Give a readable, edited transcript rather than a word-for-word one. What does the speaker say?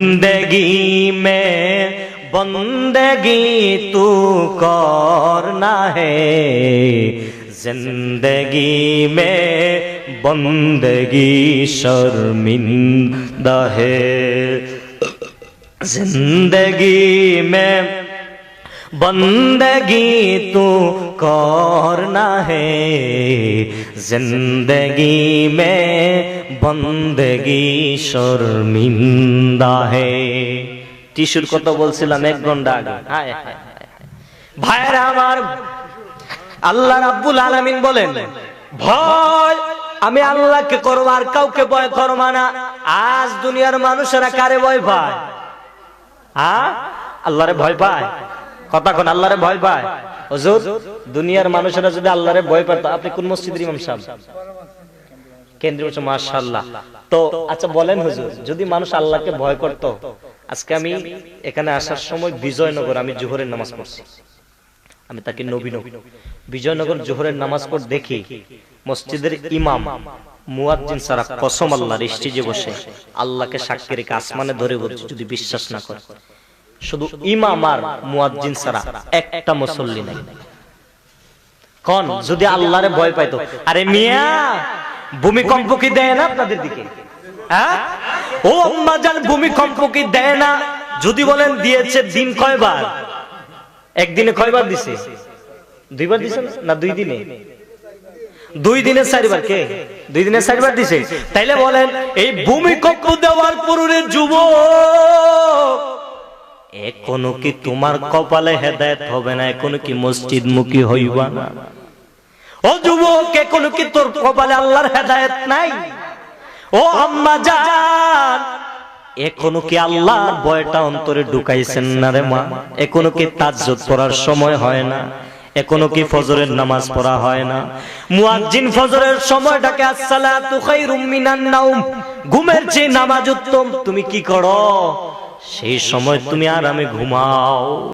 जिंदगी में बंदगी तू करना है, जिंदगी में बंदगी शर्मिंदा है, जिंदगी में बंदगी तू करना है, जिंदगी में बंदगी शर्मिंदा है। টিস্যুর কথা বলছিলাম 1 ঘন্টা আগে। হায় হায় ভাইরা আমার, আল্লাহ রাব্বুল আলামিন বলেন ভয় আমি আল্লাহকে করব আর কাউকে ভয় করব না। আজ দুনিয়ার মানুষেরা কারে ভয় পায়? আল্লাহরে ভয় পায়? কথা কোন আল্লাহরে ভয় পায়? হুজুর দুনিয়ার মানুষেরা যদি আল্লাহরে ভয় পায়, আপনি কোন মসজিদের ইমাম সাহেব? কেন্দ্রীয় মসজিদ। মাশাআল্লাহ। তো আচ্ছা বলেন হুজুর, যদি মানুষ আল্লাহকে ভয় করত, আজকে আমি এখানে আসার সময় বিজয়নগর আমি জোহরের নামাজ পড়ছি, আমি তাকে নবী বিজয়নগর জোহরের নামাজ পড় দেখি মসজিদের ইমাম মুয়াজ্জিন সারা কসম আল্লাহর স্টেজে বসে আল্লাহকে সাক্ষী রেখে আসমানে ধরে বলছে, যদি বিশ্বাস না করে শুধু ইমাম আর মুয়াজ্জিন ছাড়া একটা মুসল্লি নাই। কোন যদি আল্লাহরে ভয় পাইতো? আরে মিয়া ভূমিকম্প কি দেয় না আপনাদের দিকে? ও আম্মা জান ভূমিকম্প কি দেয় না? যদি বলেন দিয়েছে, দিন কয়বার? একদিনে কয়বার দিছে? 2 বার দিছে না? 2 দিনে? 2 দিনে 4 বার। কে 2 দিনে 4 বার দিছে? তাইলে বলেন এই ভূমিকম্প দেওয়ার পরে যুবক এখনো কি তোমার কপালে হেদায়েত হবে না? এখনো কি মসজিদ মুখী হইবা না? ও যুবক এখনো কি তোর কপালে আল্লাহর হেদায়েত নাই? ও আম্মা জান এখনো কি আল্লাহর ভয়টা অন্তরে ঢুকাইছেন না রে মা? এখনো কি তাহাজ্জুদ পড়ার সময় হয় না? এখনো কি ফজরের নামাজ পড়া হয় না? মুয়াজ্জিন ফজরের সময়টাকে আসসালাতু খায়রুম মিনান নাওম, ঘুমের চেয়ে নামাজ উত্তম, তুমি কি করো? সেই সময় তুমি আরামে ঘুমাও।